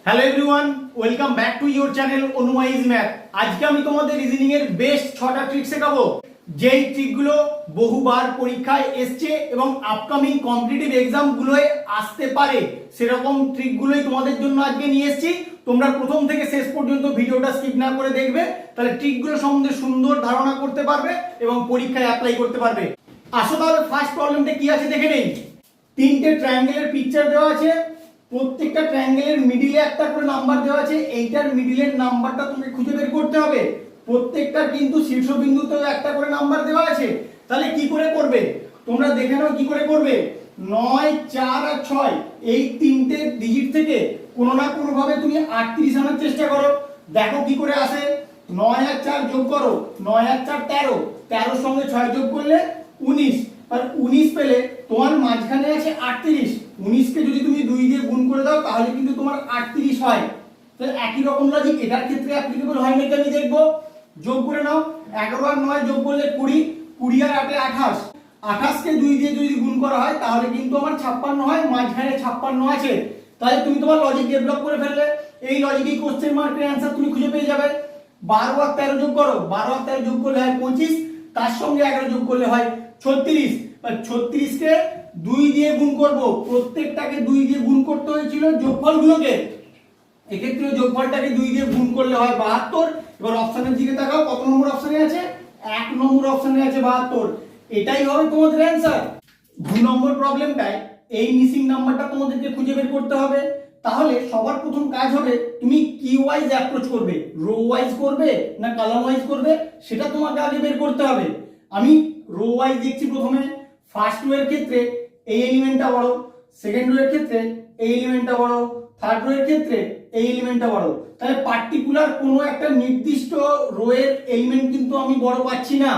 Hello everyone, welcome back to your channel Anuma easy math. আজকে আমি তোমাদের রিজনিং এর বেস্ট 6টা ট্রিক শেখাবো, যেই ট্রিকগুলো বহুবার পরীক্ষায় এসছে এবং আপকামিং কম্পিটিটিভ এক্সাম গুলোয় আসতে পারে, সেরকম ট্রিকগুলোই তোমাদের জন্য আজকে নিয়ে এসেছি। তোমরা প্রথম থেকে শেষ পর্যন্ত ভিডিওটা স্কিপ না করে দেখবে, তাহলে ট্রিকগুলো সম্বন্ধে সুন্দর ধারণা করতে পারবে এবং পরীক্ষায় অ্যাপ্লাই করতে পারবে। আসো তাহলে ফার্স্ট প্রবলেমটা কি আছে দেখে নেই। তিনটে ট্রায়াঙ্গেলের পিকচার দেওয়া আছে, প্রত্যেকটা ট্রায়াঙ্গেলের মিডিলে একটা করে নাম্বার দেওয়া আছে। এইটার মিডিলের নাম্বারটা তুমি খুঁজে বের করতে হবে। প্রত্যেকটা কিন্তু শীর্ষবিন্দুতেও একটা করে নাম্বার দেওয়া আছে। তাহলে কি করে করবে তোমরা দেখে নাও কি করে করবে। 9, 4 আর 6 এই তিনটে ডিজিট থেকে কোনো না কোনো ভাবে তুমি 38 আনার চেষ্টা করো। দেখো কি করে আসে। 9 আর 4 যোগ করো, 9 আর 4 13, 13 সঙ্গে 6 যোগ করলে 19, আর 19 পেলে তোমার মাঝখানে আছে 38। 19 কে যদি তুমি 2 দিয়ে গুণ করে দাও তাহলে কিন্তু তোমার 38 হয়। তাহলে একই রকম লজিক এটার ক্ষেত্রে অ্যাপ্লিকেবল হয় নাকি আমি দেখবো। যোগ করে নাও, 11 আর 9 যোগ করলে 20, 20 আর 8 28, 28 কে 2 দিয়ে যদি গুণ করা হয় তাহলে কিন্তু আমার 56 হয়, মাঝখানে 56 আছে। তাহলে তুমি তোমার লজিক ডেভেলপ করে ফেললে। এই লজিকেই কোশ্চেন মার্কের অ্যানসার তুমি খুঁজে পেয়ে যাবে। 12 আর 13 যোগ করো, 12 আর 13 যোগ করলে হয় 25, তার সঙ্গে 11 যোগ করলে হয় 36। 36 কে 2 দিয়ে গুণ করব, প্রত্যেকটাকে 2 দিয়ে গুণ করতে হয়েছিল যোগফলগুলোকে। এক্ষেত্রে যোগফলটাকে 2 দিয়ে গুণ করলে হয় 72। এবার অপশনের দিকে তাকাও, কত নম্বর অপশনে আছে? 1 নম্বর অপশনে আছে 72। এটাই হবে তোমাদের অ্যানসার। 2 নম্বর প্রবলেমটায় এই মিসিং নাম্বারটা তোমাদেরকে খুঁজে বের করতে হবে। তাহলে সবার প্রথম কাজ হবে তুমি কি ওয়াইজ অ্যাপ্রোচ করবে, রো ওয়াইজ করবে না কলাম ওয়াইজ করবে, সেটা তোমাকে আগে বের করতে হবে। আমি রো ওয়াইজ দেখছি প্রথমে। ফার্স্ট রো এর ক্ষেত্রে এই এলিমেন্টটা বড়, সেকেন্ড রো এর ক্ষেত্রে এই এলিমেন্টটা বড়, থার্ড রো এর ক্ষেত্রে এই এলিমেন্টটা বড়। তাহলে পার্টিকুলার কোনো একটা নির্দিষ্ট রো এর এলিমেন্ট কিন্তু আমি বড় পাচ্ছি না।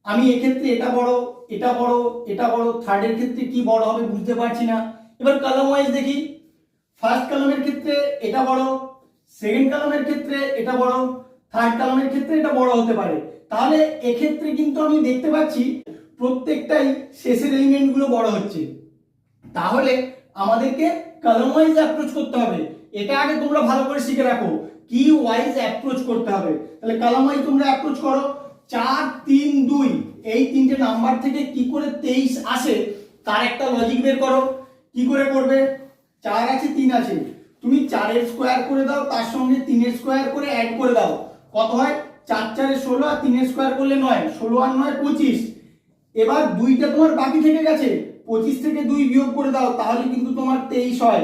আমি এক্ষেত্রে এটা বড়, এটা বড়, এটা বড়, থার্ডের ক্ষেত্রে কি বড় হবে বুঝতে পারছি না। এবার কলাম ওয়াইজ দেখি। ফার্স্ট কলামের ক্ষেত্রে এটা বড়, সেকেন্ড কলামের ক্ষেত্রে এটা বড়, থার্ড কলামের ক্ষেত্রে এটা বড় হতে পারে। তাহলে এক্ষেত্রে কিন্তু আমি দেখতে পাচ্ছি প্রত্যেকটাই শেষের এলিমেন্ট গুলো বড় হচ্ছে। তাহলে আমাদেরকে কলাম ওয়াইজ অ্যাপ্রোচ করতে হবে। এটা আগে তোমরা ভালো করে শিখে রাখো, কি ওয়াইজ অ্যাপ্রোচ করতে হবে। তাহলে কলাম ওয়াইজ তোমরা অ্যাপ্রোচ করো। 4, 3, 2 এই তিনটে নাম্বার থেকে কি করে 23 আসে তার একটা লজিক বের করো। কি করে করবে? 4 আছে, 3 আছে, তুমি 4 এর স্কয়ার করে দাও, তার সঙ্গে 3 এর স্কয়ার করে অ্যাড করে দাও। কত হয়? 4 4 এ 16 আর 3 এর স্কয়ার করলে 9, 16 আর 9 25। এবার 2টা তোমার বাকি থেকে গেছে, 25 থেকে 2 বিয়োগ করে দাও, তাহলে কিন্তু তোমার 23 হয়।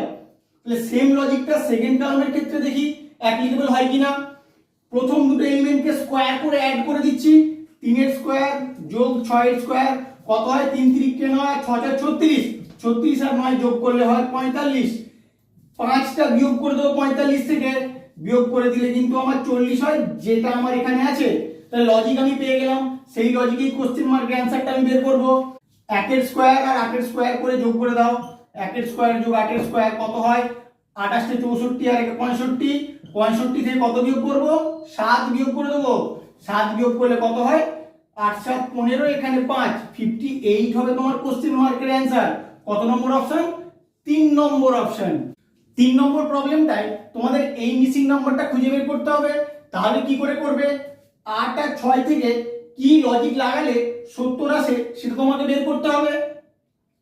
তাহলে সেম লজিকটা সেকেন্ড কলামের ক্ষেত্রে দেখি অ্যাপ্লিকেবল হয় কিনা। প্রথম দুটো এলিমেন্টকে স্কয়ার করে অ্যাড করে দিচ্ছি। 3 এর স্কয়ার যোগ 6 এর স্কয়ার কত হয়? 3 3 কে 9 আর 6 4 36, 36 আর 9 যোগ করলে হয় 45। 5টা বিয়োগ করে দেবো 45 থেকে, বিয়োগ করে দিলে কিন্তু আমার 40 হয়, যেটা আমার এখানে আছে। তাহলে লজিক আমি পেয়ে গেলাম। সেই লজিকেই কোশ্চেন মার্কের অ্যানসারটা আমি বের করব। 1 এর স্কয়ার আর 8 এর স্কয়ার করে যোগ করে দাও। 1 এর স্কয়ার যোগ 8 এর স্কয়ার কত হয়? 28 তে 64 আর 65, 65 থেকে কত বিয়োগ করব? 7 বিয়োগ করে দেবো। 7 বিয়োগ করলে কত হয়? 8 7 15, এখানে 5, 58 হবে তোমার কোশ্চেন মার্কের অ্যানসার। কত নম্বর অপশন? 3 নম্বর অপশন। 3 নম্বর প্রবলেমটায় তোমাদের এই মিসিং নাম্বারটা খুঁজে বের করতে হবে। তাহলে কি করে করবে? 8 আর 6 থেকে কি লজিক লাগালে 70 আসে সেটা তোমাকে বের করতে হবে।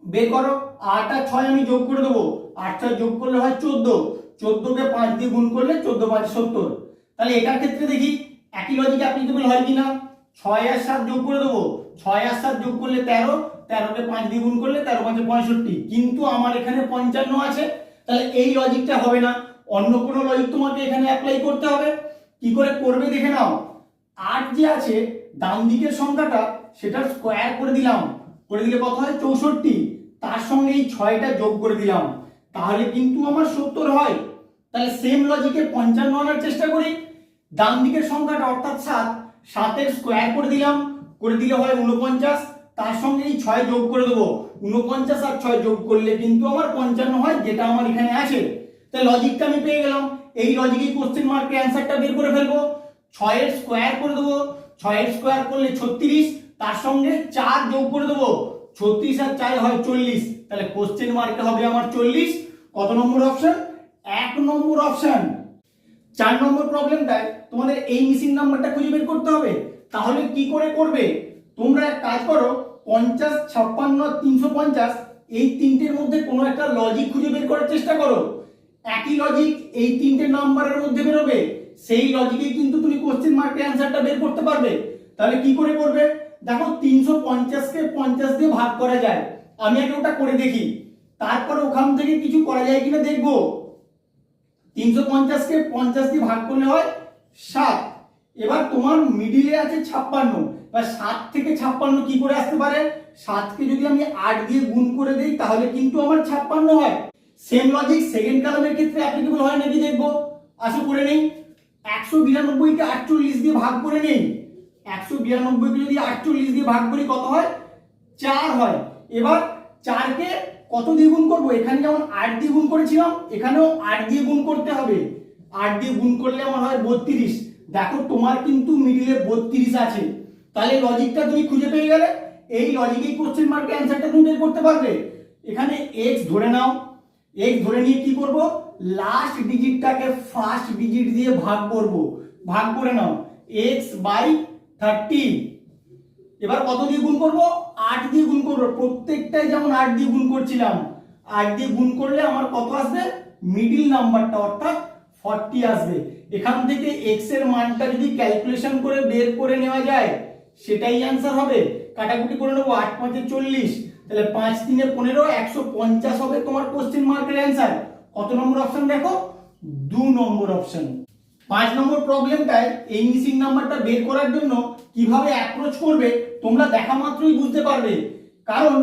বের করো। 8 আর 6 আমি যোগ করে দেবো, 8 6 যোগ করলে হয় 14, 14 কে 5 দিয়ে গুণ করলে 14 5 70। তাহলে এটার ক্ষেত্রে দেখি একই লজিক অ্যাপ্লিকেবল হয় কিনা। 6 আর 7 যোগ করে দেবো, 6 আর 7 যোগ করলে 13, 13 কে 5 দিয়ে গুণ করলে 13 5 65, কিন্তু আমার এখানে 55 আছে। তাহলে এই লজিকটা হবে না, অন্য কোনো লজিক তোমাকে এখানে অ্যাপ্লাই করতে হবে। কি করে করবে দেখে নাও। 8 যে আছে ডান দিকের সংখ্যাটা সেটা স্কয়ার করে দিলাম, করে দিলে কত হয়? 64, তার সঙ্গে এই 6টা যোগ করে দিলাম, তাহলে কিন্তু আমার 70 হয়। তাহলে সেম লজিকে 55 আনার চেষ্টা করি। ডান দিকের সংখ্যাটা অর্থাৎ 7, 7 এর স্কয়ার করে দিলাম, করে দিলে হয় 49, তার সঙ্গে এই 6 যোগ করে দেবো। 49 আর 6 যোগ করলে কিন্তু আমার 55 হয়, যেটা আমার এখানে আছে। তাহলে লজিকটা আমি পেয়ে গেলাম। এই লজিকেই কোশ্চেন মার্কের অ্যানসারটা বের করে ফেলবো। 6 এর স্কয়ার করে দেবো, 6 এর স্কয়ার করলে 36, তার সঙ্গে 4 যোগ করে দেবো, 36 আর 4 হয় 40। তাহলে কোশ্চেন মার্কে হবে আমার 40। কত নম্বর অপশন? এক নম্বর অপশন। 4 নম্বর প্রবলেমটায় তোমাদের এই মিসিং নাম্বারটা খুঁজে বের করতে হবে। তাহলে কি করে করবে? তোমরা এক কাজ করো, 50, 56, 350 এই তিনটের মধ্যে কোনো একটা লজিক খুঁজে বের করার চেষ্টা করো। একই লজিক এই তিনটে নাম্বারের মধ্যে বেরোবে, সেই লজিকে কিন্তু তুমি কোশ্চেন মার্কের অ্যান্সারটা বের করতে পারবে। তাহলে কি করে করবে? দেখো 350 কে 50 দিয়ে ভাগ করা যায়, আমি আগে ওটা করে দেখি, তারপরে ওখান থেকে কিছু করা যায় কিনা দেখবো। 350 কে 50 দিয়ে ভাগ করলে হয় 7। এবার তোমার মিডিলে আছে 56, বা 7 থেকে 56 কি করে আসতে পারে? 7 কে যদি আমি 8 দিয়ে গুণ করে দেই তাহলে কিন্তু আমার 56 হয়। সেম লজিক সেকেন্ড কলামের ক্ষেত্রে অ্যাপ্লিকেবল হয় নাকি দেখবো। আসো করে নেই। 192 কে 48 দিয়ে ভাগ করে নেই। 192 কে যদি 48 দিয়ে ভাগ করি কত হয়? 4 হয়। এবার 4 কে কত দিয়ে গুণ করব? এখানে যেমন 8 দিয়ে গুণ করেছিলাম, এখানেও 8 দিয়ে গুণ করতে হবে। 8 দিয়ে গুণ করলে আমার হয় 32। দেখো তোমার কিন্তু মিডিলে 32 আছে। তাহলে লজিকটা তুমি খুঁজে পেয়ে গেলে। এই লজিকেই কোশ্চেন মার্কের অ্যানসারটা তুমি বের করতে পারবে। এখানে x ধরে নাও, x ধরে নিয়ে কি করব? লাস্ট ডিজিটটাকে ফার্স্ট ডিজিট দিয়ে ভাগ করব। ভাগ করে নাও, x বাই 30। এবার কত দিয়ে গুণ করব? 8 দিয়ে গুণ করব। প্রত্যেকটাই যেমন 8 দিয়ে গুণ করছিলাম, 8 দিয়ে গুণ করলে আমার কত আসবে? মিডল নাম্বারটা অর্থাৎ 40 আসবে। এখান থেকে x এর মানটা যদি ক্যালকুলেশন করে বের করে নেওয়া যায় সেটাই অ্যানসার হবে। কাটাকুটি করে নেব, 8 5 40, তাহলে 5 3 15, 150 হবে তোমার কোশ্চেন মার্কের অ্যানসার। কত নম্বর অপশন দেখো? 2 নম্বর অপশন। 5 নম্বর প্রবলেমটায় এই মিসিং নাম্বারটা বের করার জন্য কিভাবে অ্যাপ্রোচ করবে তোমরা দেখা মাত্রই বুঝতে পারবে। কারণ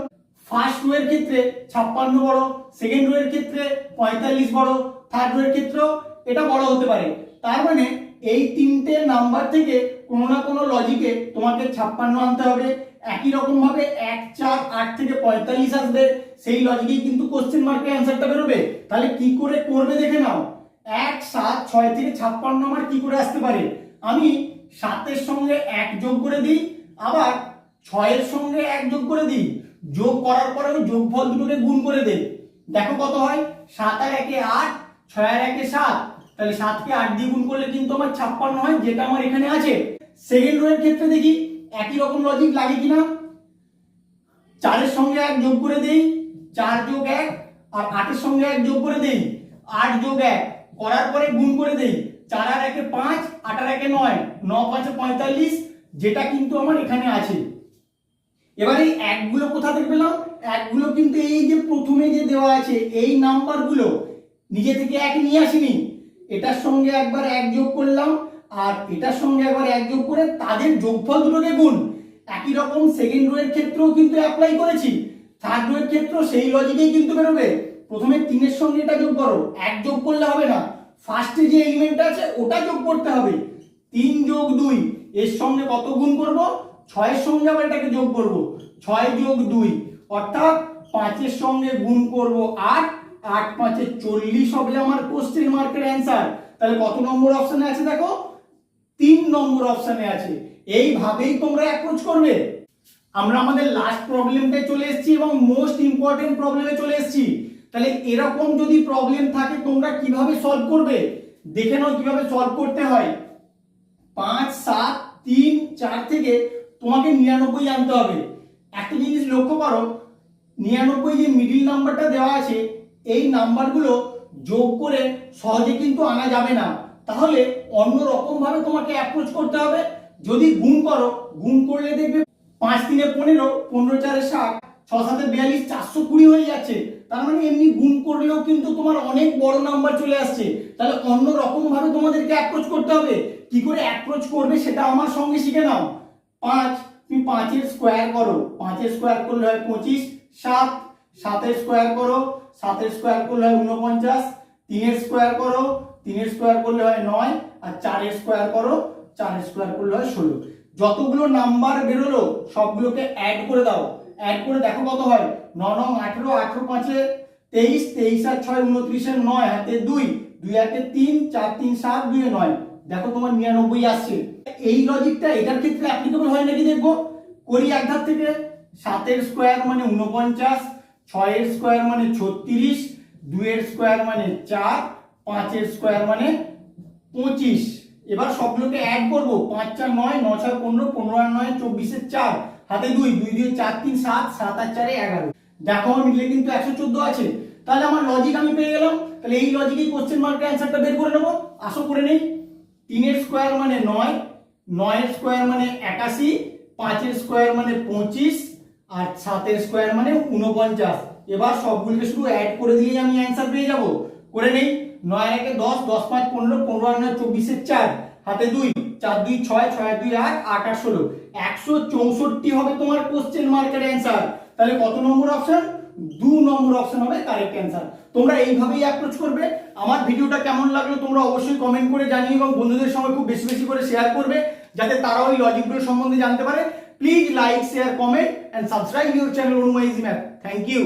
ফার্স্ট রো এর ক্ষেত্রে 56 বড়, সেকেন্ড রো এর ক্ষেত্রে 45 বড়, থার্ড রো এর ক্ষেত্রেও এটা বড় হতে পারে। তার মানে এই তিনটে নাম্বার থেকে কোনো না কোনো লজিকে তোমাকে 56 আনতে হবে। একই রকম ভাবে 1 4 8 থেকে 45 আসবে, সেই লজিকেই কিন্তু কোশ্চেন মার্কের অ্যানসারটা বেরোবে। তাহলে কি করে করবে দেখে নাও। 1 7 6 থেকে 56 আমার কি করে আসতে পারে? আমি 7 এর সঙ্গে 1 যোগ করে দিই, আবার 6 এর সঙ্গে 1 যোগ করে দিই। যোগ করার পরে আমি যোগফল দুটোকে গুণ করে দেই। দেখো কত হয়? 7 আর 1 এ 8, 6 আর 1 এ 7। তাহলে 7 কে 8 দিয়ে গুণ করলে কিন্তু আমার 56 হয়, যেটা আমার এখানে আছে। সেকেন্ড রো এর ক্ষেত্রে দেখি একই রকম লজিক লাগে কিনা। 4 এর সঙ্গে 1 যোগ করে দেই, 4 যোগ 1, আর 8 এর সঙ্গে 1 যোগ করে দেই, 8 যোগ 1 করার পরে গুণ করে দেই। 4 আর 1 এ 5, 8 আর 1 এ 9, 9 5 এ 45, যেটা কিন্তু আমার এখানে আছে। এবার এই একগুলো কোথা থেকে পেলাম? একগুলো কিন্তু এই যে প্রথমে যে দেওয়া আছে এই নাম্বারগুলো নিজে থেকে 1 নিয়ে আসিনি। এটার সঙ্গে একবার 1 যোগ করলাম, আর এটার সঙ্গে একবার 1 যোগ করে তাদের যোগফল দুটোকে গুণ। একই রকম সেকেন্ড রো এর ক্ষেত্রেও কিন্তু অ্যাপ্লাই করেছি, থার্ড রো এর ক্ষেত্রেও সেই লজিকেই কিন্তু বেরোবে। প্রথমে 3 এর সঙ্গে এটা যোগ করো, 1 যোগ করলে হবে না, ফার্স্টে যে এলিমেন্ট আছে ওটা যোগ করতে হবে। 3 যোগ 2 এর সঙ্গে কত গুণ করব? 6 এর সঙ্গে আবার এটাকে যোগ করব, 6 যোগ 2 অর্থাৎ 5 এর সঙ্গে গুণ করব 8, 8 5 এ 40 হবে আমার কোশ্চেন মার্কের অ্যানসার। তাহলে কত নম্বর অপশনে আছে দেখো? 3 নম্বর অপশনে আছে। এইভাবেই তোমরা অ্যাপ্রোচ করবে। আমরা আমাদের লাস্ট প্রবলেমটায় চলে এসেছি এবং মোস্ট ইম্পর্টেন্ট প্রবলেমে চলে এসেছি। তাহলে এরকম যদি প্রবলেম থাকে তোমরা কিভাবে সলভ করবে দেখে নাও কিভাবে সলভ করতে হয়। 5 7 3 4 থেকে তোমাকে 99 আনতে হবে। একটা জিনিস লক্ষ্য করো, 99 যে মিডল নাম্বারটা দেওয়া আছে এই নাম্বারগুলো যোগ করে সহজে কিন্তু আনা যাবে না। তাহলে অন্য রকম ভাবে তোমাকে অ্যাপ্রোচ করতে হবে। যদি গুণ করো, গুণ করলে দেখবে 5 3 এ 15, 15 4 এ 60, 6 7 এ 42, 420 হয়ে যাচ্ছে। তার মানে এমনি গুণ করলেও কিন্তু তোমার অনেক বড় নাম্বার চলে আসছে। তাহলে অন্য রকম ভাবে তোমাদেরকে অ্যাপ্রোচ করতে হবে। কি করে অ্যাপ্রোচ করবে সেটা আমার সঙ্গে শিখে নাও। 5 তুমি 5 এর স্কয়ার করো, 5 এর স্কয়ার করলে হয় 25, 7 7 এর স্কয়ার করো, 7 এর স্কয়ার করলে হয় 49, 3 এর স্কয়ার করো, 3 এর স্কয়ার করলে হয় 9, আর 4 এর স্কয়ার করো, 4 এর স্কয়ার করলে হয় 16। যতগুলো নাম্বার বেরোলো সবগুলোকে অ্যাড করে দাও। অ্যাড করে দেখো কত হয়। 9 9 18, 18 5 এ 23, 23 আর 6 29 এর 9 হাতে 2, 2 হাতে 3, 4 3 7, 2 এ 9। দেখো তোমার 99 আসছে। এই লজিকটা এটার ক্ষেত্রে অ্যাপ্লিকেবল হয় নাকি দেখবো। করি এক ধার থেকে। 7 এর স্কয়ার মানে 49, 6 এর স্কয়ার মানে 36, 2 এর স্কয়ার মানে 4, 5 এর স্কোয়ার মানে 25। এবার সবগুলোকে অ্যাড করব, 5 4 9, 9 6 15, 15 আর 9 24 এর 4, হাতে 2, 2 2 4 3 7, 7 আর 4 11। দেখো আমার মিডলে কিন্তু 114 আছে। তাহলে আমার লজিক আমি পেয়ে গেলাম। তাহলে এই লজিকেই কোশ্চেন মার্কের অ্যানসারটা বের করে নেব। আসো করে নেই। 3 এর স্কোয়ার মানে 9, 9 এর স্কোয়ার মানে 81, 5 এর স্কোয়ার মানে 25 আর 7 এর স্কোয়ার মানে 49। এবার সবগুলোকে শুধু অ্যাড করে দিলেই আমি অ্যানসার পেয়ে যাব। করে নেই। 9 একে 10, 10 5 15, 15 আর 9 24 এর 4, হাতে 2, 4 2 6, 6 2 8, 8 আর 16, 164 হবে তোমার কোশ্চেন মার্কের অ্যানসার। তাহলে কত নম্বর অপশন? 2 নম্বর অপশন হবে কারেক্ট অ্যানসার। তোমরা এইভাবেই অ্যাপ্রোচ করবে। আমার ভিডিওটা কেমন লাগলো তোমরা অবশ্যই কমেন্ট করে জানিও এবং বন্ধুদের সঙ্গে খুব বেশি বেশি করে শেয়ার করবে যাতে তারাও এই লজিকগুলো সম্বন্ধে জানতে পারে। Please like, share, comment and subscribe your channel Anuma easy math. Thank you.